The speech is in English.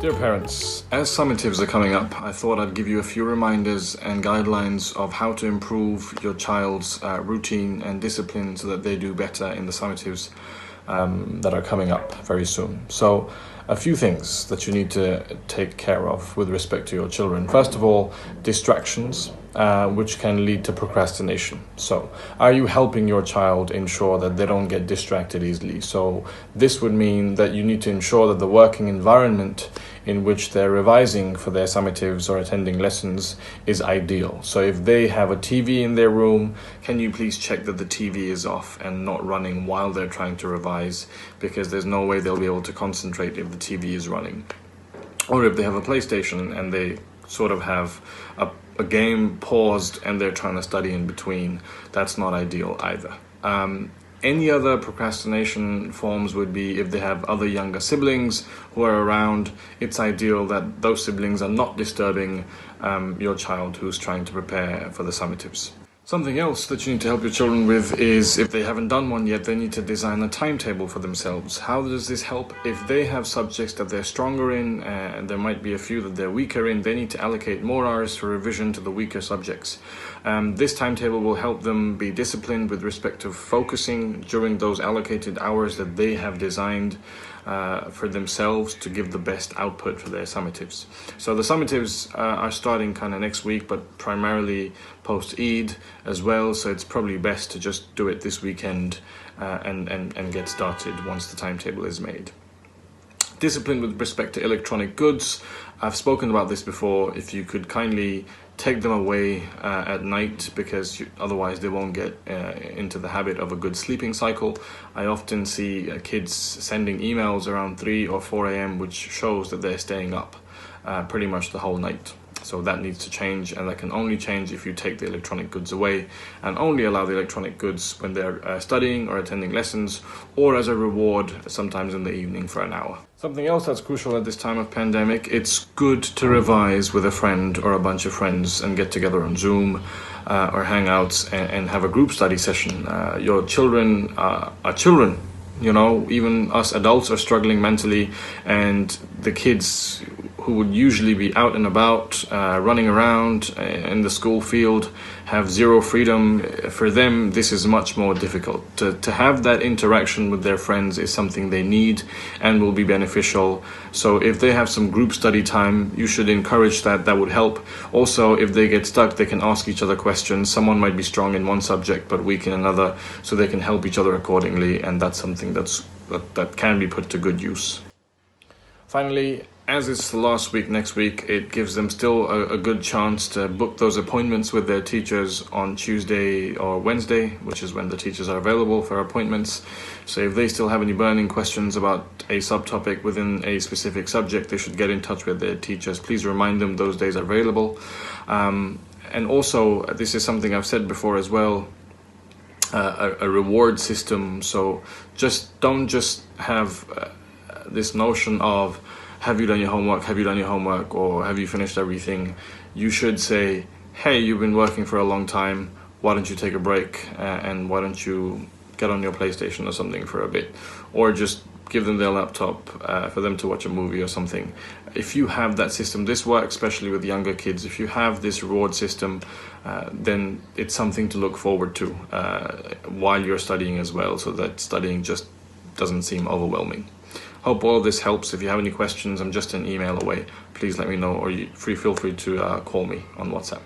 Dear parents, as summatives are coming up, I thought I'd give you a few reminders and guidelines of how to improve your child's routine and discipline so that they do better in the summatives that are coming up very soon. So, a few things that you need to take care of with respect to your children. First of all, distractions, which can lead to procrastination. So, are you helping your child ensure that they don't get distracted easily? So, this would mean that you need to ensure that the working environment in which they're revising for their summatives or attending lessons is ideal. So if they have a TV in their room, can you please check that the TV is off and not running while they're trying to revise, because there's no way they'll be able to concentrate if the TV is running. Or if they have a PlayStation and they sort of have a game paused and they're trying to study in between, that's not ideal either. Any other procrastination forms would be if they have other younger siblings who are around. It's ideal that those siblings are not disturbing your child who's trying to prepare for the summatives. Something else that you need to help your children with is, if they haven't done one yet, they need to design a timetable for themselves. How does this help? If they have subjects that they're stronger in, and there might be a few that they're weaker in, they need to allocate more hours for revision to the weaker subjects. This timetable will help them be disciplined with respect to focusing during those allocated hours that they have designed for themselves to give the best output for their summatives. So the summatives are starting kind of next week, but primarily post-Eid as well, so it's probably best to just do it this weekend and get started once the timetable is made. Discipline with respect to electronic goods. I've spoken about this before. If you could kindly take them away at night, because otherwise they won't get into the habit of a good sleeping cycle. I often see kids sending emails around 3 or 4 a.m. which shows that they're staying up pretty much the whole night. So that needs to change, and that can only change if you take the electronic goods away and only allow the electronic goods when they're studying or attending lessons, or as a reward sometimes in the evening for an hour. Something else that's crucial at this time of pandemic, it's good to revise with a friend or a bunch of friends and get together on Zoom or Hangouts and have a group study session. Your children are children. You know, even us adults are struggling mentally, and the kids who would usually be out and about, running around in the school field, have zero freedom. For them, this is much more difficult. To have that interaction with their friends is something they need and will be beneficial. So if they have some group study time, you should encourage that. That would help. Also, if they get stuck, they can ask each other questions. Someone might be strong in one subject but weak in another, so they can help each other accordingly, and that's something that can be put to good use. Finally, as it's the last week next week, it gives them still a good chance to book those appointments with their teachers on Tuesday or Wednesday, which is when the teachers are available for appointments. So if they still have any burning questions about a subtopic within a specific subject, they should get in touch with their teachers. Please remind them those days are available. And also, this is something I've said before as well, a reward system. So don't just have this notion of, have you done your homework, have you done your homework, or have you finished everything? You should say, hey, you've been working for a long time, why don't you take a break, and why don't you get on your PlayStation or something for a bit, or just give them their laptop for them to watch a movie or something. If you have that system, this works especially with younger kids. If you have this reward system, then it's something to look forward to while you're studying as well, so that studying just doesn't seem overwhelming. Hope all of this helps. If you have any questions, I'm just an email away. Please let me know, or feel free to call me on WhatsApp.